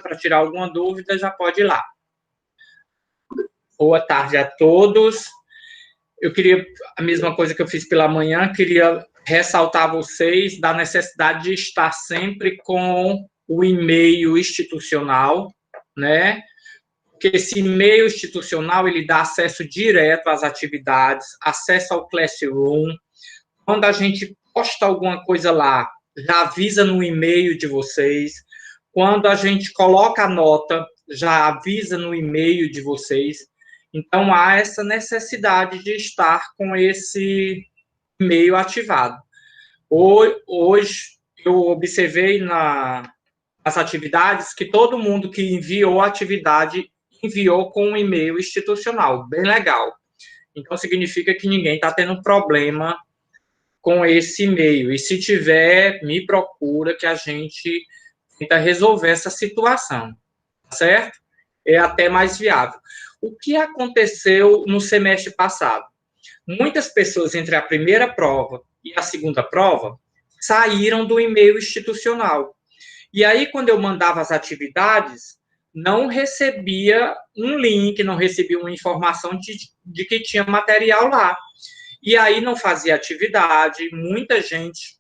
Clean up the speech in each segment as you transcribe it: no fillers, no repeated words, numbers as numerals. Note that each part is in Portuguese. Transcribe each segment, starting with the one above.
para tirar alguma dúvida, já pode ir lá. Boa tarde a todos. Eu queria, a mesma coisa que eu fiz pela manhã, queria ressaltar a vocês da necessidade de estar sempre com o e-mail institucional, né? Porque esse e-mail institucional, ele dá acesso direto às atividades, acesso ao Classroom. Quando a gente posta alguma coisa lá, já avisa no e-mail de vocês. Quando a gente coloca a nota, já avisa no e-mail de vocês. Então, há essa necessidade de estar com esse e-mail ativado. Hoje, eu observei nas atividades que todo mundo que enviou a atividade enviou com um e-mail institucional, bem legal. Então, significa que ninguém está tendo problema com esse e-mail. E se tiver, me procura que a gente tenta resolver essa situação, certo? É até mais viável. O que aconteceu no semestre passado? Muitas pessoas entre a primeira prova e a segunda prova saíram do e-mail institucional. E aí, quando eu mandava as atividades, não recebia um link, não recebia uma informação de que tinha material lá. E aí não fazia atividade, muita gente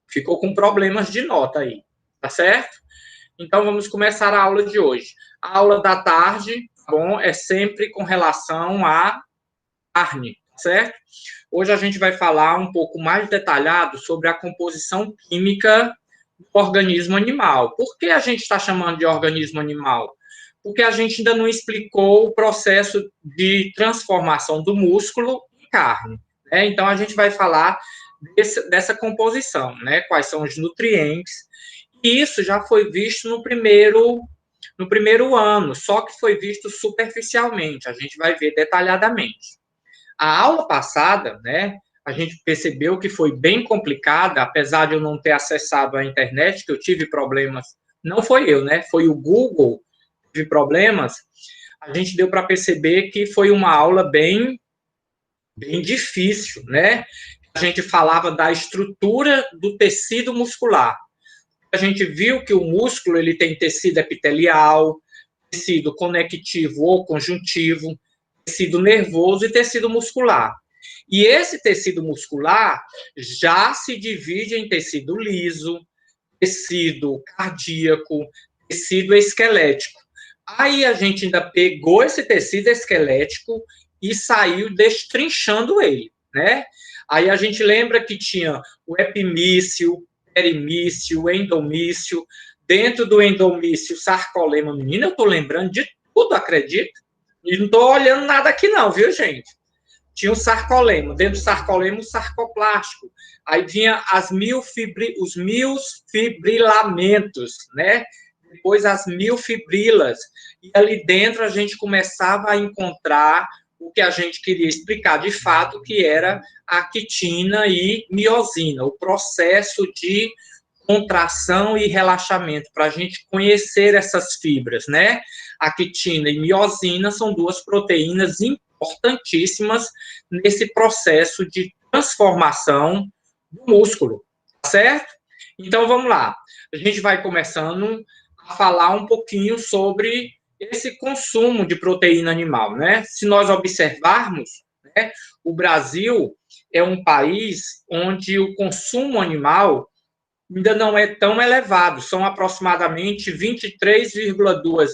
ficou com problemas de nota aí, tá certo? Então, vamos começar a aula de hoje. A aula da tarde, bom, é sempre com relação à carne, certo? Hoje a gente vai falar um pouco mais detalhado sobre a composição química do organismo animal. Por que a gente está chamando de organismo animal? Porque a gente ainda não explicou o processo de transformação do músculo em carne, né? Então, a gente vai falar dessa composição, né? Quais são os nutrientes. E isso já foi visto no primeiro ano, só que foi visto superficialmente. A gente vai ver detalhadamente. A aula passada, né, a gente percebeu que foi bem complicada, apesar de eu não ter acessado a internet, que eu tive problemas. Não foi eu, né? Foi o Google que teve problemas. A gente deu para perceber que foi uma aula bem difícil, né? A gente falava da estrutura do tecido muscular. A gente viu que o músculo ele tem tecido epitelial, tecido conectivo ou conjuntivo, tecido nervoso e tecido muscular. E esse tecido muscular já se divide em tecido liso, tecido cardíaco, tecido esquelético. Aí a gente ainda pegou esse tecido esquelético e saiu destrinchando ele, né? Aí a gente lembra que tinha o epimício, perimício, endomício, dentro do endomício, sarcolema. Menina, eu tô lembrando de tudo, acredita? E não tô olhando nada aqui não, viu, gente? Tinha o sarcolema, dentro do sarcolema o sarcoplástico. Aí vinha os miofibrilamentos, né? Depois as miofibrilas. E ali dentro a gente começava a encontrar o que a gente queria explicar de fato, que era a quitina e miosina, o processo de contração e relaxamento, para a gente conhecer essas fibras, né? A quitina e miosina são duas proteínas importantíssimas nesse processo de transformação do músculo, certo? Então, vamos lá. A gente vai começando a falar um pouquinho sobre esse consumo de proteína animal, né? Se nós observarmos, né, o Brasil é um país onde o consumo animal ainda não é tão elevado, são aproximadamente 23,2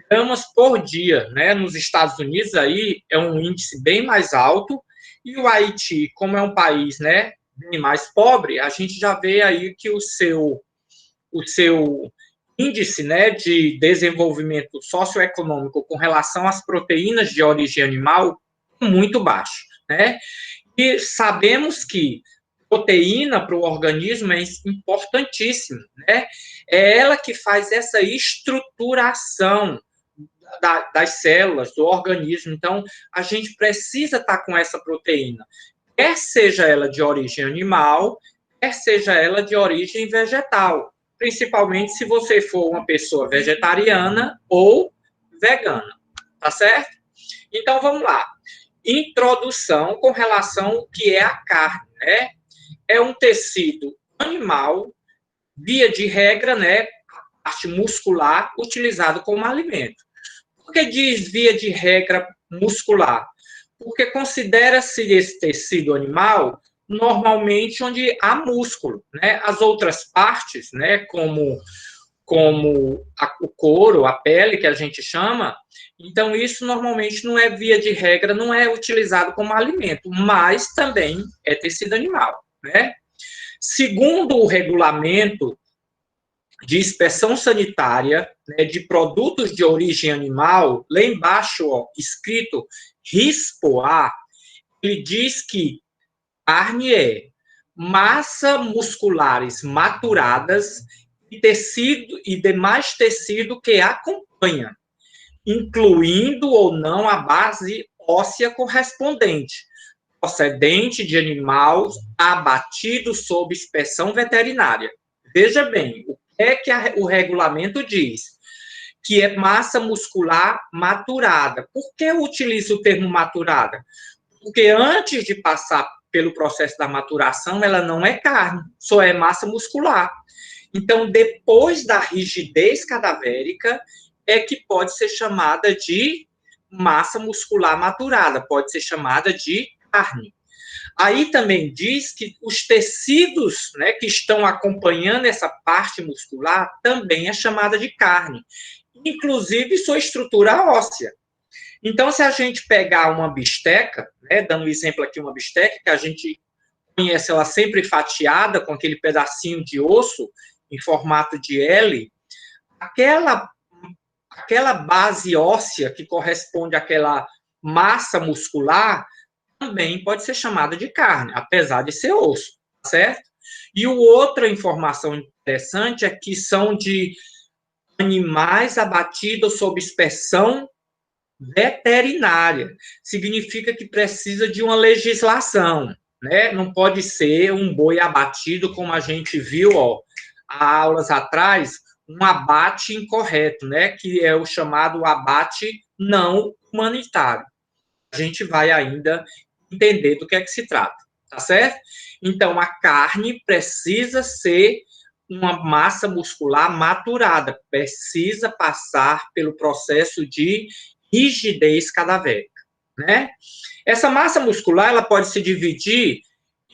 gramas por dia, né? Nos Estados Unidos aí é um índice bem mais alto, e o Haiti, como é um país, né, bem mais pobre, a gente já vê aí que o seu índice, né, de desenvolvimento socioeconômico com relação às proteínas de origem animal é muito baixo, né? E sabemos que proteína para o organismo é importantíssimo, né? É ela que faz essa estruturação das células, do organismo. Então, a gente precisa estar com essa proteína, quer seja ela de origem animal, quer seja ela de origem vegetal, principalmente se você for uma pessoa vegetariana ou vegana, tá certo? Então, vamos lá. Introdução com relação ao que é a carne, né? É um tecido animal, via de regra, né? parte muscular utilizado como alimento. Por que diz via de regra muscular? Porque considera-se esse tecido animal normalmente onde há músculo, né? As outras partes, né, como o couro, a pele, que a gente chama, então isso normalmente não é via de regra, não é utilizado como alimento, mas também é tecido animal, né? Segundo o regulamento de inspeção sanitária, né, de produtos de origem animal, lá embaixo, ó, escrito RISPOA, ele diz que carne é massa musculares maturadas e tecido e demais tecido que acompanha, incluindo ou não a base óssea correspondente, procedente de animal abatido sob inspeção veterinária. Veja bem, o que é que o regulamento diz? Que é massa muscular maturada. Por que eu utilizo o termo maturada? Porque antes de passar pelo processo da maturação, ela não é carne, só é massa muscular. Então, depois da rigidez cadavérica, é que pode ser chamada de massa muscular maturada, pode ser chamada de carne. Aí também diz que os tecidos, né, que estão acompanhando essa parte muscular também é chamada de carne, inclusive sua estrutura óssea. Então, se a gente pegar uma bisteca, né, dando um exemplo aqui, uma bisteca, que a gente conhece ela sempre fatiada, com aquele pedacinho de osso em formato de L, aquela base óssea que corresponde àquela massa muscular também pode ser chamada de carne, apesar de ser osso, certo? E outra informação interessante é que são de animais abatidos sob inspeção veterinária. Significa que precisa de uma legislação, né? Não pode ser um boi abatido, como a gente viu, ó, há aulas atrás, um abate incorreto, né? Que é o chamado abate não humanitário. A gente vai ainda entender do que é que se trata, tá certo? Então, a carne precisa ser uma massa muscular maturada, precisa passar pelo processo de rigidez cadavérica, né? Essa massa muscular, ela pode se dividir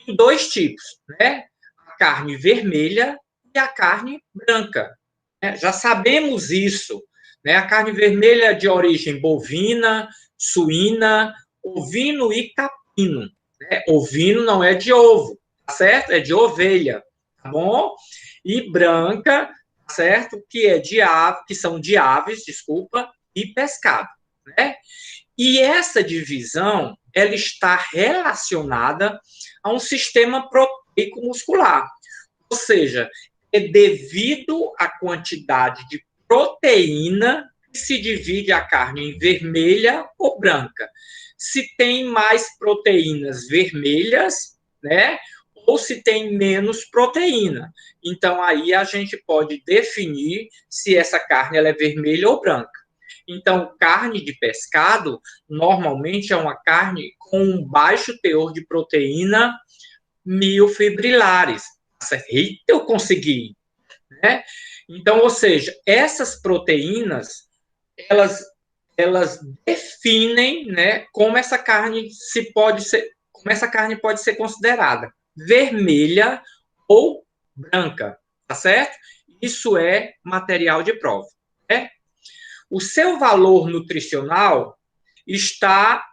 em dois tipos, né? A carne vermelha e a carne branca. Né? Já sabemos isso, né? A carne vermelha é de origem bovina, suína, ovino e capino. Né? Ovino não é de ovo, tá certo? É de ovelha, tá bom? E branca, certo? Que é de ave, que são de aves, desculpa, e pescado, né? E essa divisão, ela está relacionada a um sistema proteico muscular. Ou seja, é devido à quantidade de proteína que se divide a carne em vermelha ou branca. Se tem mais proteínas vermelhas, né? Ou se tem menos proteína. Então, aí a gente pode definir se essa carne ela é vermelha ou branca. Então, carne de pescado, normalmente é uma carne com um baixo teor de proteína miofibrilares. Eita, eu consegui, né? Então, ou seja, essas proteínas, elas definem, né, como essa carne como essa carne pode ser considerada vermelha ou branca, tá certo? Isso é material de prova, né? O seu valor nutricional está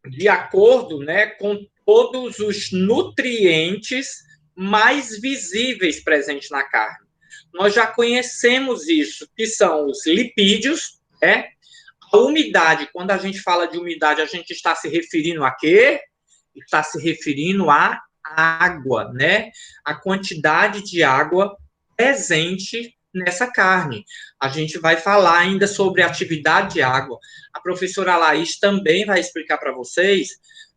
de acordo, né, com todos os nutrientes mais visíveis presentes na carne. Nós já conhecemos isso, que são os lipídios, né? A umidade, quando a gente fala de umidade, a gente está se referindo a quê? Está se referindo à água, né? A quantidade de água presente nessa carne. A gente vai falar ainda sobre atividade de água. A professora Laís também vai explicar para vocês,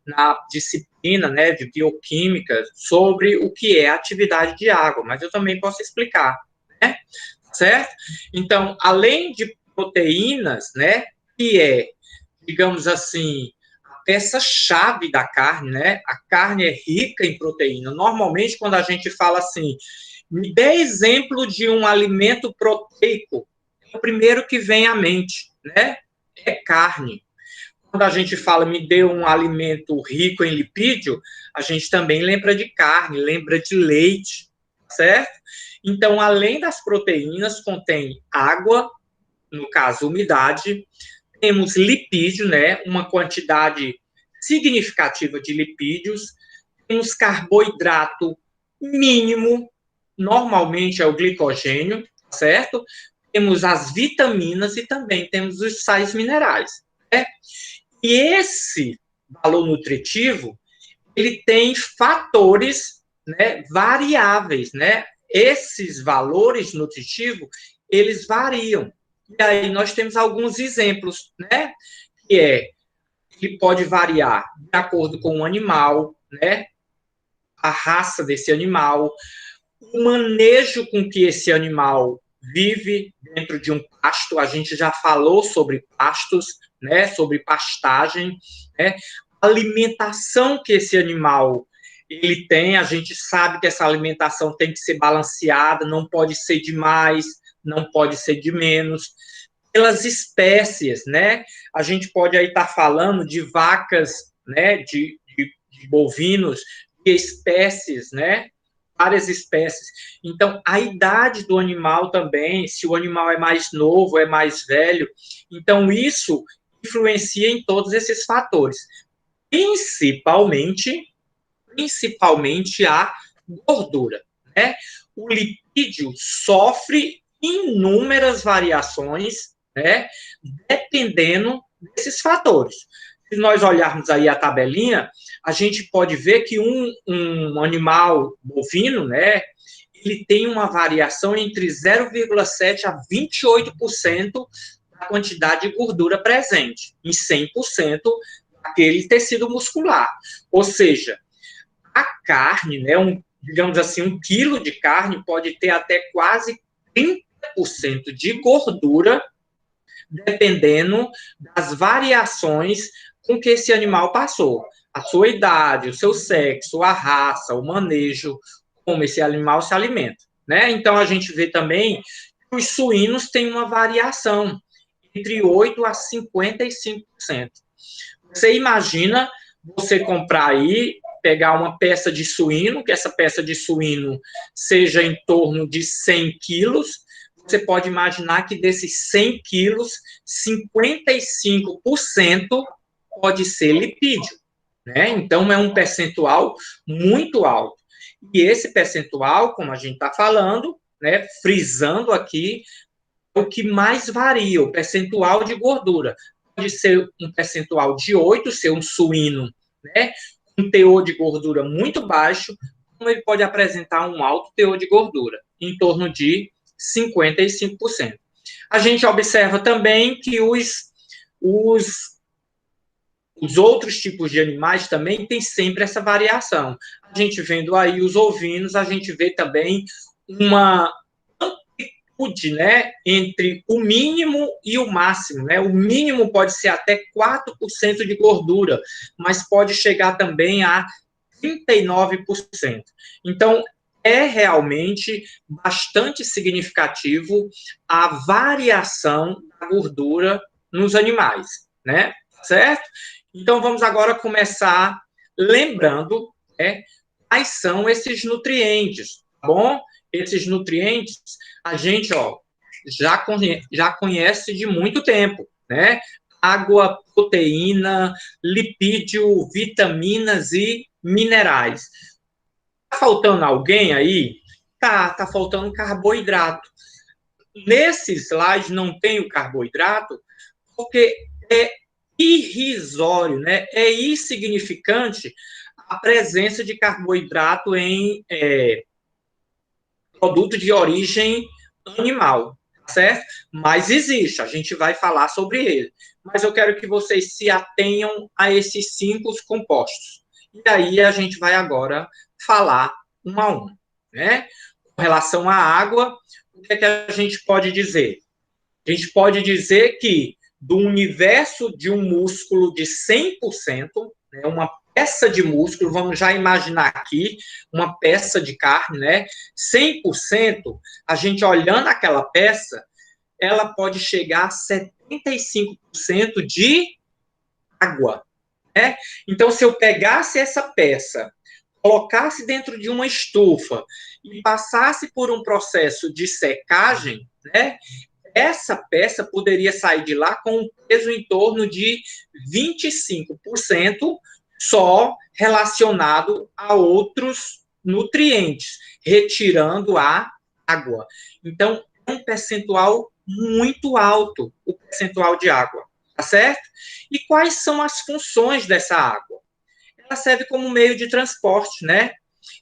na disciplina, né, de bioquímica, sobre o que é atividade de água, mas eu também posso explicar, né? Certo? Então, além de proteínas, né, que é, digamos assim, a peça-chave da carne, né? A carne é rica em proteína. Normalmente, quando a gente fala assim, Me dê exemplo de um alimento proteico. O primeiro que vem à mente, né? É carne. Quando a gente fala me dê um alimento rico em lipídio, a gente também lembra de carne, lembra de leite, certo? Então, além das proteínas, contém água, no caso, umidade, temos lipídio, né? Uma quantidade significativa de lipídios, temos carboidrato mínimo, normalmente é o glicogênio, certo? Temos as vitaminas e também temos os sais minerais, né? E esse valor nutritivo, ele tem fatores, né, variáveis, né? Esses valores nutritivos, eles variam. E aí nós temos alguns exemplos, né? Que pode variar de acordo com o animal, né? A raça desse animal, o manejo com que esse animal vive dentro de um pasto. A gente já falou sobre pastos, né? Sobre pastagem, né? A alimentação que esse animal ele tem, a gente sabe que essa alimentação tem que ser balanceada, não pode ser de mais, não pode ser de menos. Pelas espécies, né? A gente pode aí estar falando de vacas, né? De bovinos, de espécies, né? Várias espécies. Então, a idade do animal também, se o animal é mais novo, é mais velho. Então, isso influencia em todos esses fatores. Principalmente a gordura, né? O lipídio sofre inúmeras variações, né? Dependendo desses fatores. Se nós olharmos aí a tabelinha, a gente pode ver que um animal bovino, né? Ele tem uma variação entre 0,7% a 28% da quantidade de gordura presente, em 100% daquele tecido muscular. Ou seja, a carne, né, digamos assim, 1 quilo de carne pode ter até quase 30% de gordura, dependendo das variações com que esse animal passou. A sua idade, o seu sexo, a raça, o manejo, como esse animal se alimenta, né? Então, a gente vê também que os suínos têm uma variação entre 8% a 55%. Você imagina você comprar aí, pegar uma peça de suíno, que essa peça de suíno seja em torno de 100 quilos, você pode imaginar que desses 100 quilos, 55% pode ser lipídio, né? Então, é um percentual muito alto. E esse percentual, como a gente está falando, né, frisando aqui, é o que mais varia, o percentual de gordura. Pode ser um percentual de 8, ser um suíno, né, com teor de gordura muito baixo, como ele pode apresentar um alto teor de gordura, em torno de 55%. A gente observa também que os outros tipos de animais também têm sempre essa variação. A gente vendo aí os ovinos, a gente vê também uma amplitude, né, entre o mínimo e o máximo, né? O mínimo pode ser até 4% de gordura, mas pode chegar também a 39%. Então, é realmente bastante significativo a variação da gordura nos animais, né? Certo? Então, vamos agora começar lembrando, né, quais são esses nutrientes, tá bom? Esses nutrientes a gente, já conhece de muito tempo, né? Água, proteína, lipídio, vitaminas e minerais. Tá faltando alguém aí? Tá faltando carboidrato. Nesse slide não tem o carboidrato, porque é irrisório, né? É insignificante a presença de carboidrato em produto de origem animal, certo? Mas existe, a gente vai falar sobre ele. Mas eu quero que vocês se atenham a esses 5 compostos. E aí a gente vai agora falar um a um, né? Com relação à água, o que é que a gente pode dizer? A gente pode dizer que do universo de um músculo de 100%, né, uma peça de músculo, vamos já imaginar aqui, uma peça de carne, né? 100%, a gente olhando aquela peça, ela pode chegar a 75% de água, né? Então, se eu pegasse essa peça, colocasse dentro de uma estufa e passasse por um processo de secagem, né? Essa peça poderia sair de lá com um peso em torno de 25% só relacionado a outros nutrientes, retirando a água. Então, é um percentual muito alto, o percentual de água, tá certo? E quais são as funções dessa água? Ela serve como meio de transporte, né?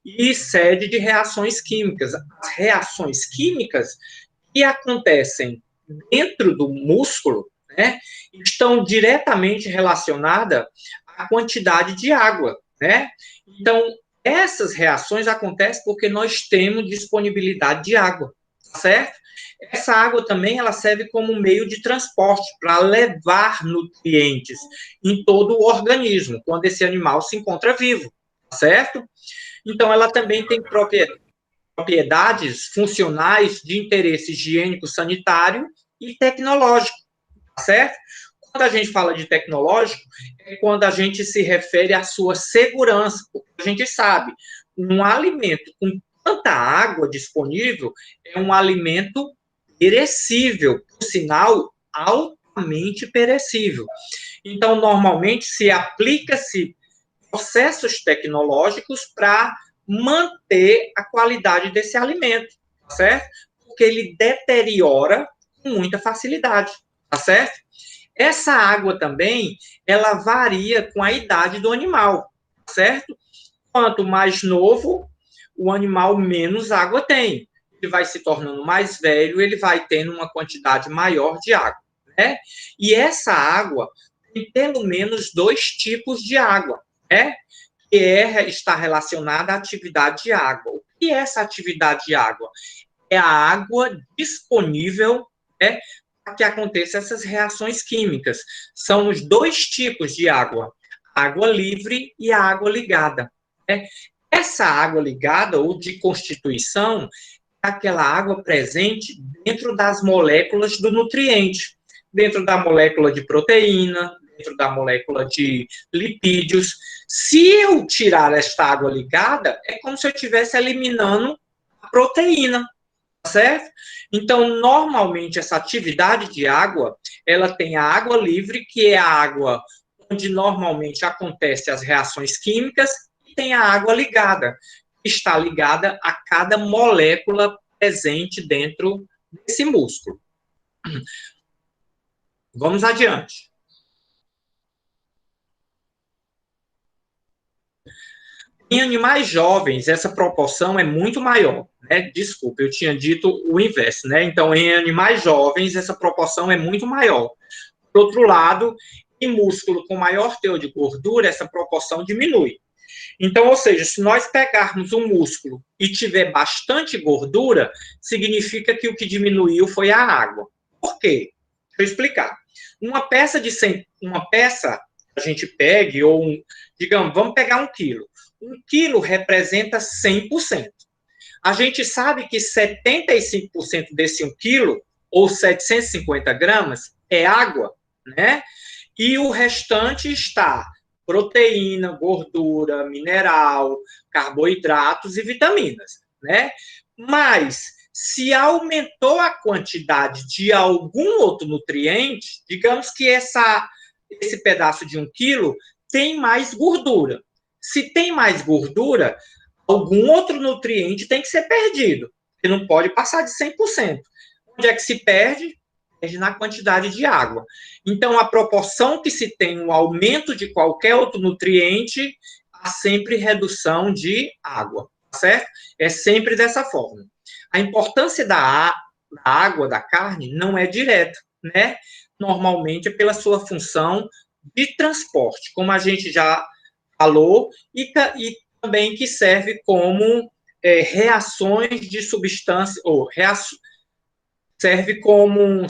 E sede de reações químicas. As reações químicas que acontecem dentro do músculo, né, estão diretamente relacionadas à quantidade de água, né? Então, essas reações acontecem porque nós temos disponibilidade de água, certo? Essa água também ela serve como meio de transporte para levar nutrientes em todo o organismo, quando esse animal se encontra vivo, certo? Então, ela também tem propriedades funcionais de interesse higiênico, sanitário e tecnológico, certo? Quando a gente fala de tecnológico, é quando a gente se refere à sua segurança, porque a gente sabe, um alimento com tanta água disponível é um alimento perecível, por sinal, altamente perecível. Então, normalmente, se aplica-se processos tecnológicos para manter a qualidade desse alimento, tá certo? Porque ele deteriora com muita facilidade, tá certo? Essa água também, ela varia com a idade do animal, tá certo? Quanto mais novo, o animal menos água tem. Ele vai se tornando mais velho, ele vai tendo uma quantidade maior de água, né? E essa água tem pelo menos dois tipos de água, né? Que está relacionada à atividade de água. O que é essa atividade de água? É a água disponível, né, para que aconteçam essas reações químicas. São os dois tipos de água, água livre e a água ligada, né? Essa água ligada ou de constituição é aquela água presente dentro das moléculas do nutriente, dentro da molécula de proteína, dentro da molécula de lipídios. Se eu tirar esta água ligada, é como se eu estivesse eliminando a proteína, certo? Então, normalmente, essa atividade de água, ela tem a água livre, que é a água onde normalmente acontecem as reações químicas, e tem a água ligada, que está ligada a cada molécula presente dentro desse músculo. Vamos adiante. Em animais jovens, essa proporção é muito maior, né? Desculpa, eu tinha dito o inverso, né? Então, em animais jovens, essa proporção é muito maior. Por outro lado, em músculo com maior teor de gordura, essa proporção diminui. Então, ou seja, se nós pegarmos um músculo e tiver bastante gordura, significa que o que diminuiu foi a água. Por quê? Deixa eu explicar. Uma peça a gente pegue, ou digamos, vamos pegar 1 quilo. 1 quilo representa 100%. A gente sabe que 75% desse 1 quilo, ou 750 gramas, é água, né? E o restante está proteína, gordura, mineral, carboidratos e vitaminas, né? Mas se aumentou a quantidade de algum outro nutriente, digamos que esse pedaço de 1 quilo tem mais gordura. Se tem mais gordura, algum outro nutriente tem que ser perdido. Ele não pode passar de 100%. Onde é que se perde? Perde na quantidade de água. Então, a proporção que se tem o aumento de qualquer outro nutriente, há sempre redução de água, certo? É sempre dessa forma. A importância da água, da carne, não é direta, né? Normalmente é pela sua função de transporte, como a gente já falou, e também que serve como reações de substância, ou serve como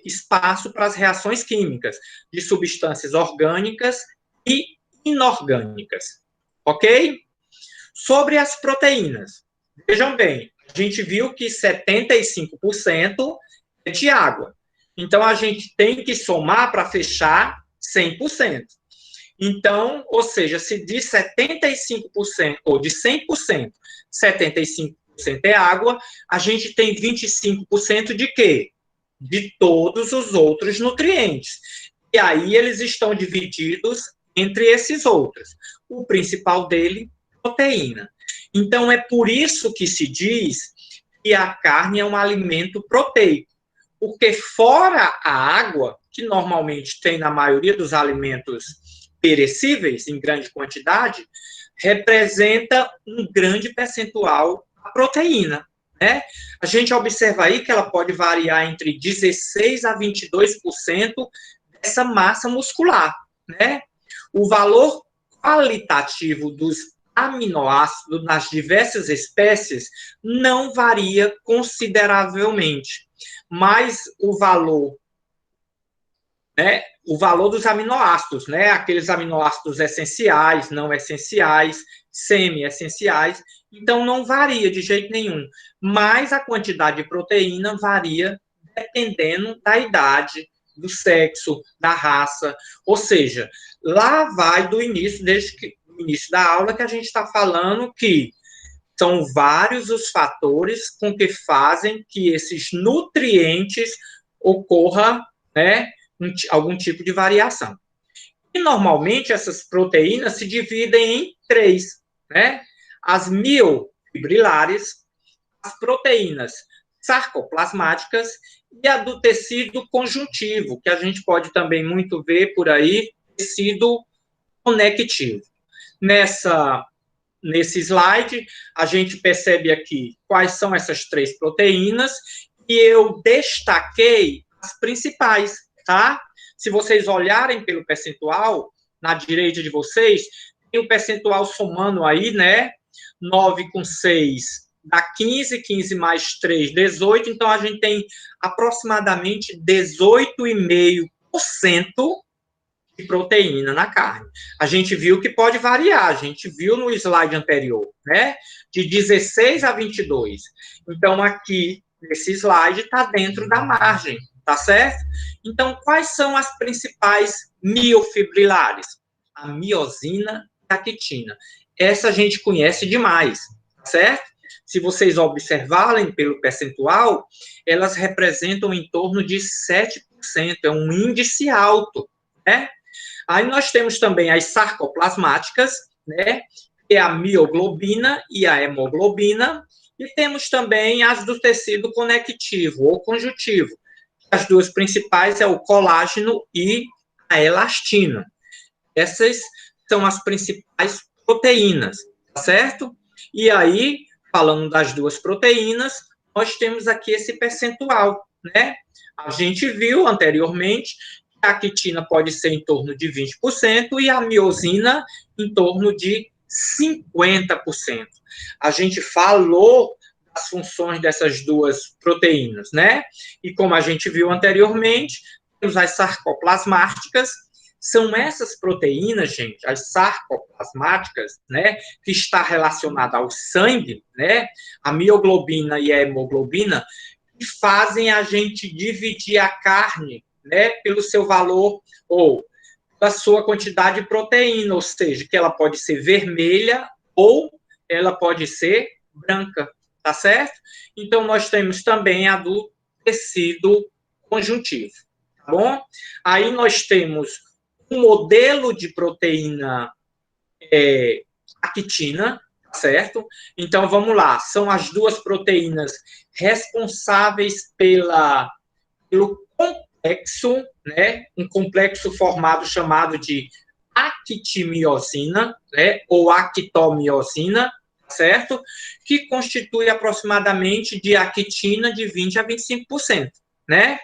espaço para as reações químicas de substâncias orgânicas e inorgânicas, ok? Sobre as proteínas, vejam bem, a gente viu que 75% é de água. Então, a gente tem que somar para fechar 100%. Então, ou seja, se de 75%, ou de 100%, 75% é água, a gente tem 25% de quê? De todos os outros nutrientes. E aí eles estão divididos entre esses outros. O principal dele, proteína. Então, é por isso que se diz que a carne é um alimento proteico. Porque fora a água, que normalmente tem na maioria dos alimentos perecíveis, em grande quantidade, representa um grande percentual a proteína, né? A gente observa aí que ela pode variar entre 16% a 22% dessa massa muscular, né? O valor qualitativo dos aminoácidos nas diversas espécies não varia consideravelmente, mas o valor dos aminoácidos, né? Aqueles aminoácidos essenciais, não essenciais, semi-essenciais, então não varia de jeito nenhum, mas a quantidade de proteína varia dependendo da idade, do sexo, da raça, ou seja, lá vai do início, desde que no início da aula que a gente está falando que são vários os fatores com que fazem que esses nutrientes ocorra, né, algum tipo de variação. E, normalmente, essas proteínas se dividem em três, né? As miofibrilares, as proteínas sarcoplasmáticas e a do tecido conjuntivo, que a gente pode também muito ver por aí, tecido conectivo. Nesse slide, a gente percebe aqui quais são essas três proteínas e eu destaquei as principais, tá? Se vocês olharem pelo percentual, na direita de vocês, tem o percentual somando aí, né? 9 com 6 dá 15, 15 mais 3, 18. Então, a gente tem aproximadamente 18,5% de proteína na carne. A gente viu que pode variar, a gente viu no slide anterior, né? De 16 a 22. Então, aqui, nesse slide, está dentro da margem, tá certo? Então, quais são as principais miofibrilares? A miosina e a quitina. Essa a gente conhece demais, tá certo? Se vocês observarem pelo percentual, elas representam em torno de 7%, é um índice alto, né? Aí nós temos também as sarcoplasmáticas, né, que é a mioglobina e a hemoglobina, e temos também as do tecido conectivo ou conjuntivo. As duas principais é o colágeno e a elastina. Essas são as principais proteínas, tá certo? E aí, falando das duas proteínas, nós temos aqui esse percentual, né? A gente viu anteriormente a quitina pode ser em torno de 20% e a miosina em torno de 50%. A gente falou das funções dessas duas proteínas, né? E como a gente viu anteriormente, temos as sarcoplasmáticas, são essas proteínas, gente, as sarcoplasmáticas, né, que está relacionada ao sangue, né, a mioglobina e a hemoglobina, que fazem a gente dividir a carne, né, pelo seu valor ou da sua quantidade de proteína, ou seja, que ela pode ser vermelha ou ela pode ser branca, tá certo? Então, nós temos também a do tecido conjuntivo, tá bom? Aí nós temos um modelo de proteína actina, certo? Então, vamos lá, são as duas proteínas responsáveis pelo complexo, né? Um complexo formado chamado de actimiosina, né? Ou actomiosina, certo? Que constitui aproximadamente de actina de 20 a 25%, né?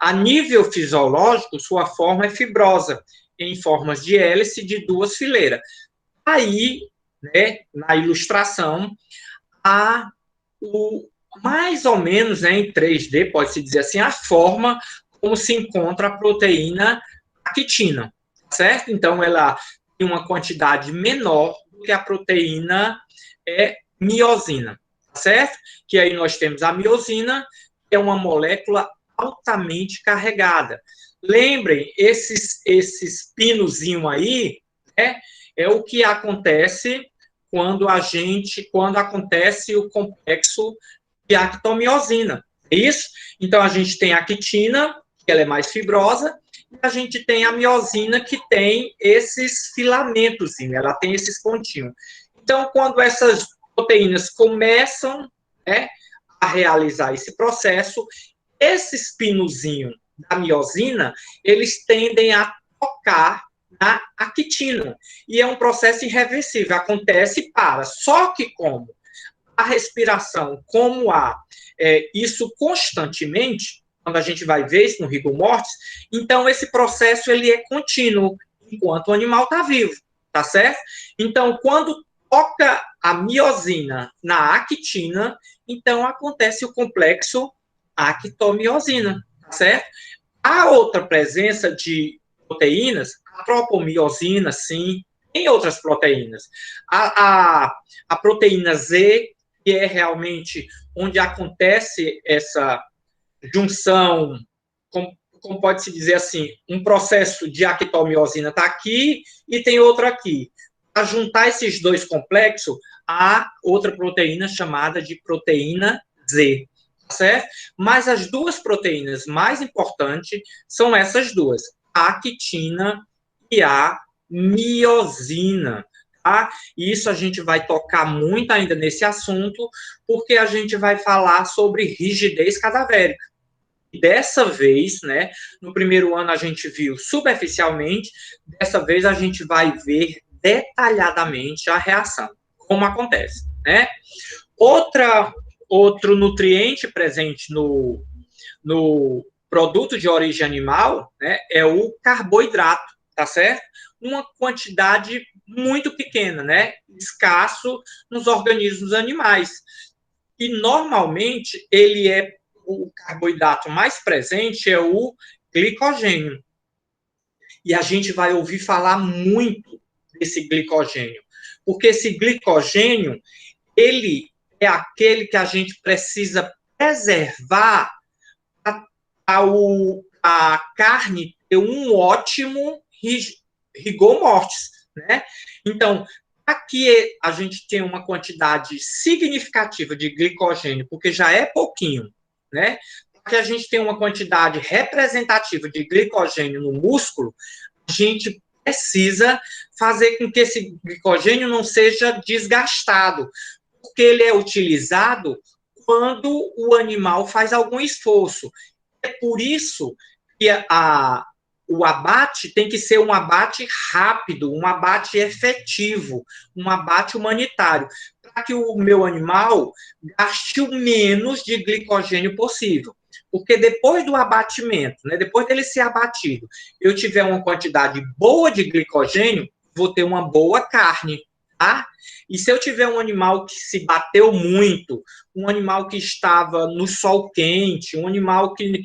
A nível fisiológico, sua forma é fibrosa, em formas de hélice de duas fileiras. Aí, né, na ilustração, há mais ou menos, né, em 3D, pode-se dizer assim, a forma como se encontra a proteína actina, certo? Então, ela tem uma quantidade menor do que a proteína miosina, certo? Que aí nós temos a miosina, que é uma molécula altamente carregada. Lembrem, esses pinozinhos aí, né, é o que acontece quando acontece o complexo de actomiosina. É isso? Então, a gente tem a quitina, que ela é mais fibrosa, e a gente tem a miosina, que tem esses filamentos, ela tem esses pontinhos. Então, quando essas proteínas começam, né, a realizar esse processo, esses pinozinhos da miosina, eles tendem a tocar na actina. E é um processo irreversível, acontece para. Só que como a respiração, como há isso constantemente, quando a gente vai ver isso no rigor mortis, então esse processo ele é contínuo, enquanto o animal está vivo, tá certo? Então, quando toca a miosina na actina, então acontece o complexo actomiosina, tá certo? Há outra presença de proteínas, a tropomiosina, sim, tem outras proteínas. A proteína Z, que é realmente onde acontece essa junção, como pode-se dizer assim, um processo de actomiosina está aqui e tem outro aqui. Para juntar esses dois complexos, há outra proteína chamada de proteína Z, certo? Mas as duas proteínas mais importantes são essas duas, a actina e a miosina. Tá? E isso a gente vai tocar muito ainda nesse assunto, porque a gente vai falar sobre rigidez cadavérica. Dessa vez, né, no primeiro ano a gente viu superficialmente, dessa vez a gente vai ver detalhadamente a reação, como acontece, né? Outro nutriente presente no produto de origem animal, né, é o carboidrato, tá certo? Uma quantidade muito pequena, né? Escasso nos organismos animais. E normalmente o carboidrato mais presente é o glicogênio. E a gente vai ouvir falar muito desse glicogênio, porque esse glicogênio, ele é aquele que a gente precisa preservar a carne ter um ótimo rigor mortis, né? Então, aqui a gente tem uma quantidade significativa de glicogênio, porque já é pouquinho, né? Para que a gente tenha uma quantidade representativa de glicogênio no músculo, a gente precisa fazer com que esse glicogênio não seja desgastado, porque ele é utilizado quando o animal faz algum esforço. É por isso que o abate tem que ser um abate rápido, um abate efetivo, um abate humanitário, para que o meu animal gaste o menos de glicogênio possível. Porque depois do abatimento, né, depois dele ser abatido, eu tiver uma quantidade boa de glicogênio, vou ter uma boa carne, tá? E se eu tiver um animal que se bateu muito, um animal que estava no sol quente, um animal que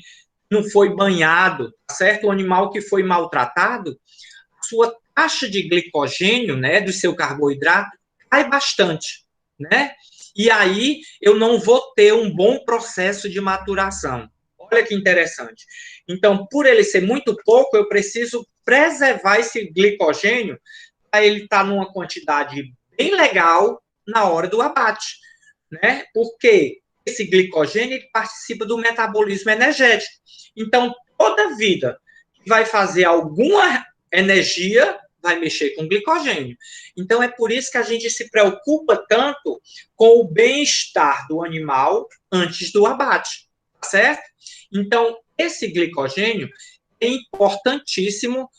não foi banhado, certo? Um animal que foi maltratado, a sua taxa de glicogênio, né, do seu carboidrato, cai bastante, né? E aí eu não vou ter um bom processo de maturação. Olha que interessante. Então, por ele ser muito pouco, eu preciso preservar esse glicogênio para ele estar numa quantidade bem legal na hora do abate, né? Porque esse glicogênio ele participa do metabolismo energético. Então, toda vida que vai fazer alguma energia vai mexer com glicogênio. Então, é por isso que a gente se preocupa tanto com o bem-estar do animal antes do abate, tá certo? Então, esse glicogênio é importantíssimo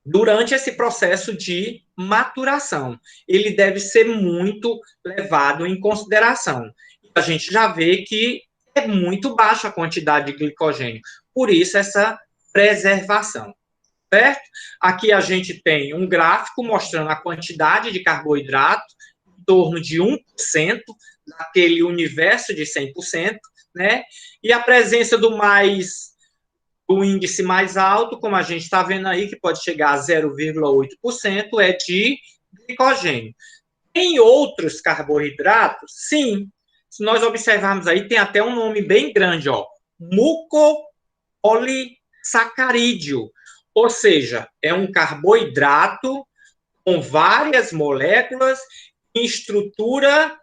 durante esse processo de maturação. Ele deve ser muito levado em consideração. A gente já vê que é muito baixa a quantidade de glicogênio, por isso essa preservação, certo? Aqui a gente tem um gráfico mostrando a quantidade de carboidrato, em torno de 1% daquele universo de 100%, né? E a presença do mais O índice mais alto, como a gente está vendo aí, que pode chegar a 0,8%, é de glicogênio. Em outros carboidratos, sim. Se nós observarmos aí, tem até um nome bem grande, ó, mucopolissacarídeo. Ou seja, é um carboidrato com várias moléculas em estrutura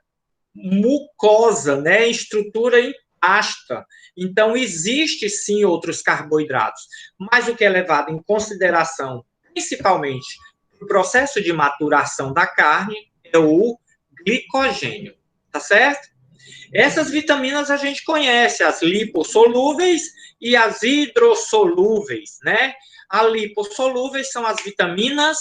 mucosa, né? Em estrutura em pasta. Então, existe sim outros carboidratos, mas o que é levado em consideração, principalmente no processo de maturação da carne, é o glicogênio, tá certo? Essas vitaminas a gente conhece, as lipossolúveis e as hidrossolúveis, né? As lipossolúveis são as vitaminas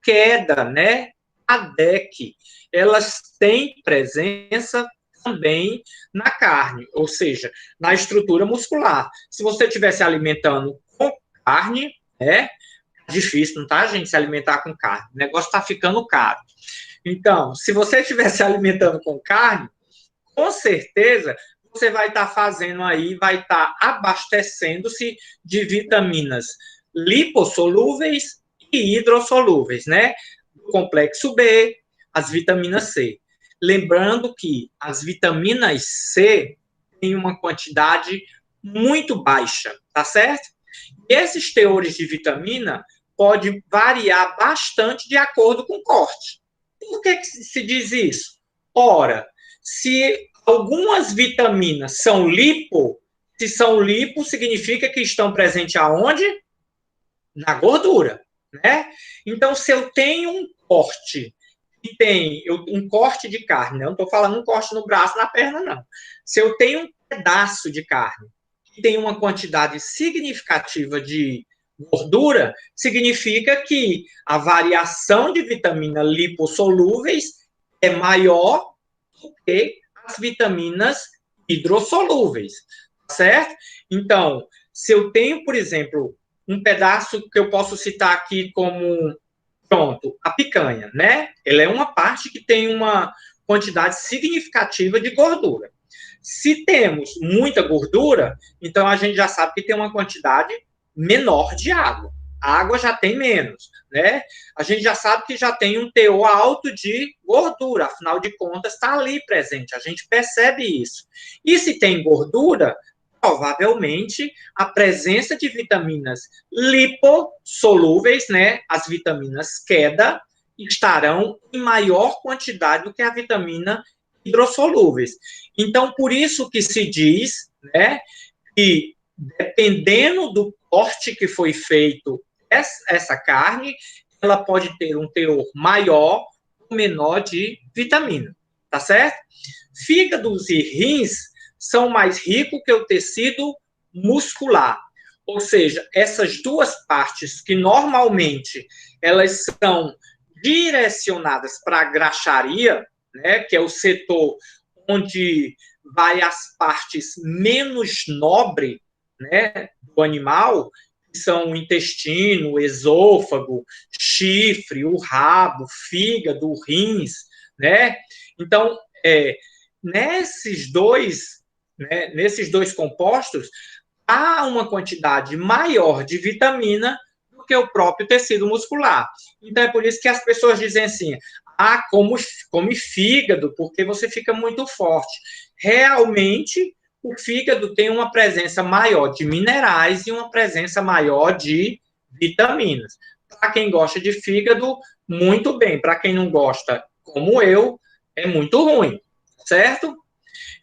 queda, né? A DEC. Elas têm presença também na carne, ou seja, na estrutura muscular. Se você estiver se alimentando com carne, é difícil, não tá, gente, se alimentar com carne. O negócio está ficando caro. Então, se você estiver se alimentando com carne, com certeza você vai estar fazendo aí, vai estar abastecendo-se de vitaminas lipossolúveis e hidrossolúveis, né? O complexo B, as vitaminas C. Lembrando que as vitaminas C têm uma quantidade muito baixa, tá certo? E esses teores de vitamina podem variar bastante de acordo com o corte. Por que se diz isso? Ora, se algumas vitaminas são lipo, se são lipo, significa que estão presentes aonde? Na gordura, né? Então, se eu tenho um corte que tem um corte de carne, não estou falando um corte no braço, na perna, não. Se eu tenho um pedaço de carne que tem uma quantidade significativa de gordura, significa que a variação de vitaminas lipossolúveis é maior do que as vitaminas hidrossolúveis, certo? Então, se eu tenho, por exemplo, um pedaço que eu posso citar aqui como, pronto, a picanha, né? Ela é uma parte que tem uma quantidade significativa de gordura. Se temos muita gordura, então a gente já sabe que tem uma quantidade menor de água. A água já tem menos, né? A gente já sabe que já tem um teor alto de gordura, afinal de contas está ali presente, a gente percebe isso. E se tem gordura, provavelmente a presença de vitaminas lipossolúveis, né, as vitaminas queda, estarão em maior quantidade do que a vitamina hidrossolúveis. Então, por isso que se diz, né, que dependendo do corte que foi feito essa carne, ela pode ter um teor maior ou menor de vitamina, tá certo? Fígados e rins são mais ricos que o tecido muscular. Ou seja, essas duas partes que normalmente elas são direcionadas para a graxaria, né, que é o setor onde vai as partes menos nobres, né, do animal, que são o intestino, o esôfago, chifre, o rabo, fígado, rins, né? Então, nesses dois, né, nesses dois compostos, há uma quantidade maior de vitamina do que o próprio tecido muscular. Então, é por isso que as pessoas dizem assim, come fígado, porque você fica muito forte. Realmente, o fígado tem uma presença maior de minerais e uma presença maior de vitaminas. Para quem gosta de fígado, muito bem. Para quem não gosta, como eu, é muito ruim, certo?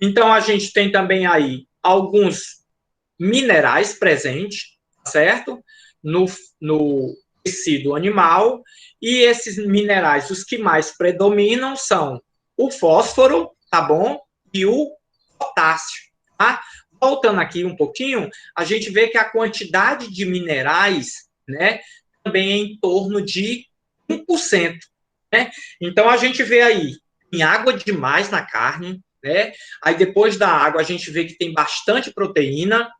Então, a gente tem também aí alguns minerais presentes, certo? No tecido animal, e esses minerais, os que mais predominam são o fósforo, tá bom? E o potássio, tá? Voltando aqui um pouquinho, a gente vê que a quantidade de minerais, né, também é em torno de 1%, né? Então, a gente vê aí, tem água demais na carne, né? Aí, depois da água, a gente vê que tem bastante proteína,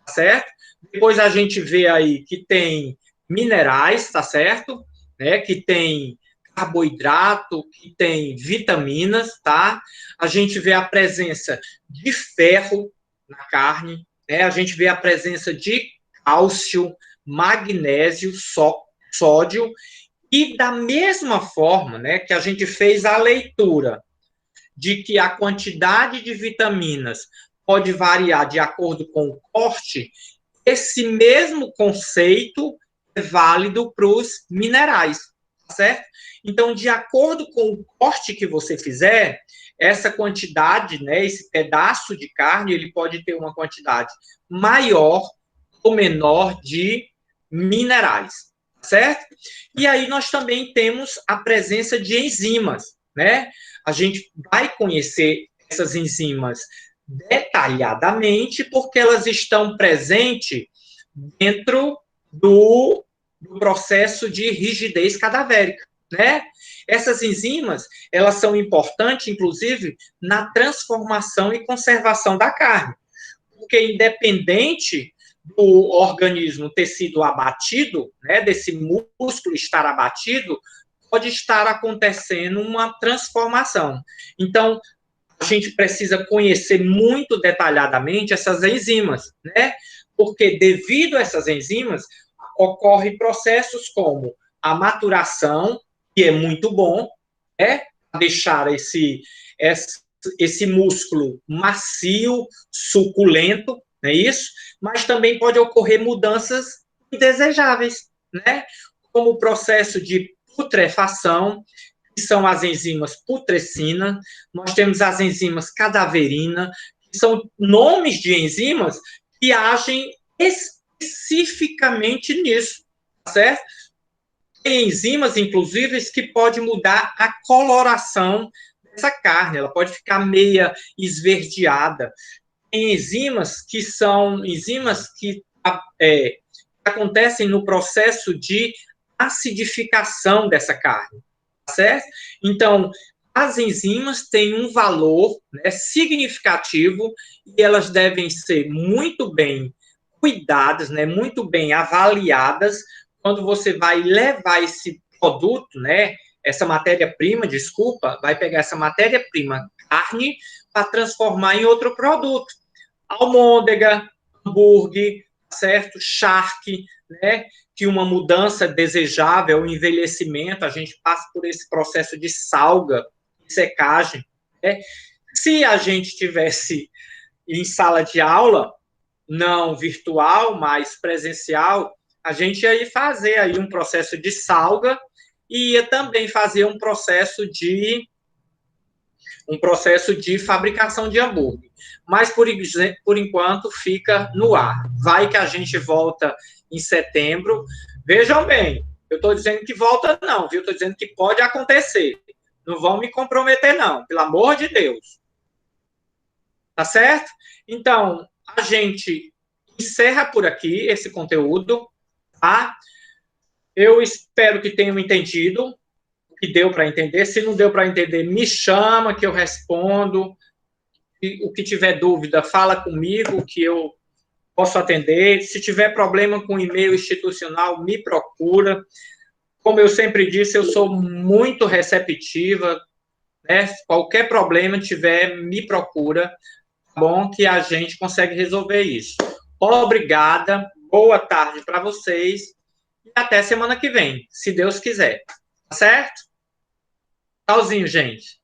certo? Depois a gente vê aí que tem minerais, tá certo? Né? Que tem carboidrato, que tem vitaminas, tá? A gente vê a presença de ferro na carne, né? A gente vê a presença de cálcio, magnésio, sódio, e da mesma forma, né, que a gente fez a leitura de que a quantidade de vitaminas pode variar de acordo com o corte, esse mesmo conceito é válido para os minerais, certo? Então, de acordo com o corte que você fizer, essa quantidade, né, esse pedaço de carne, ele pode ter uma quantidade maior ou menor de minerais, certo? E aí nós também temos a presença de enzimas, né? A gente vai conhecer essas enzimas detalhadamente porque elas estão presentes dentro do processo de rigidez cadavérica, né? Essas enzimas, elas são importantes, inclusive, na transformação e conservação da carne, porque independente do organismo ter sido abatido, né, desse músculo estar abatido, pode estar acontecendo uma transformação. Então, a gente precisa conhecer muito detalhadamente essas enzimas, né? Porque devido a essas enzimas, ocorrem processos como a maturação, que é muito bom, né? Deixar esse músculo macio, suculento, não é isso? Mas também pode ocorrer mudanças indesejáveis, né? Como o processo de putrefação, que são as enzimas putrescina, nós temos as enzimas cadaverina, que são nomes de enzimas que agem especificamente nisso, certo? Tem enzimas, inclusive, que podem mudar a coloração dessa carne, ela pode ficar meia esverdeada. Tem enzimas que são enzimas que acontecem no processo de acidificação dessa carne, certo? Então, as enzimas têm um valor, né, significativo e elas devem ser muito bem cuidadas, né, muito bem avaliadas quando você vai levar esse produto, né, essa matéria-prima, desculpa, vai pegar essa matéria-prima carne para transformar em outro produto. Almôndega, hambúrguer, certo? Charque, né? Que uma mudança desejável, o envelhecimento, a gente passa por esse processo de salga, de secagem, né? Se a gente tivesse em sala de aula, não virtual, mas presencial, a gente ia fazer aí um processo de salga e ia também fazer um processo de fabricação de hambúrguer. Mas, por enquanto, fica no ar. Vai que a gente volta em setembro. Vejam bem, eu estou dizendo que volta não, viu? Estou dizendo que pode acontecer. Não vão me comprometer, não, pelo amor de Deus. Tá certo? Então, a gente encerra por aqui esse conteúdo, tá? Eu espero que tenham entendido o que deu para entender. Se não deu para entender, me chama que eu respondo. E o que tiver dúvida, fala comigo que eu posso atender. Se tiver problema com e-mail institucional, me procura. Como eu sempre disse, eu sou muito receptiva, né? Se qualquer problema tiver, me procura, tá bom? Que a gente consegue resolver isso. Obrigada, boa tarde para vocês e até semana que vem, se Deus quiser. Tá certo? Tchauzinho, gente.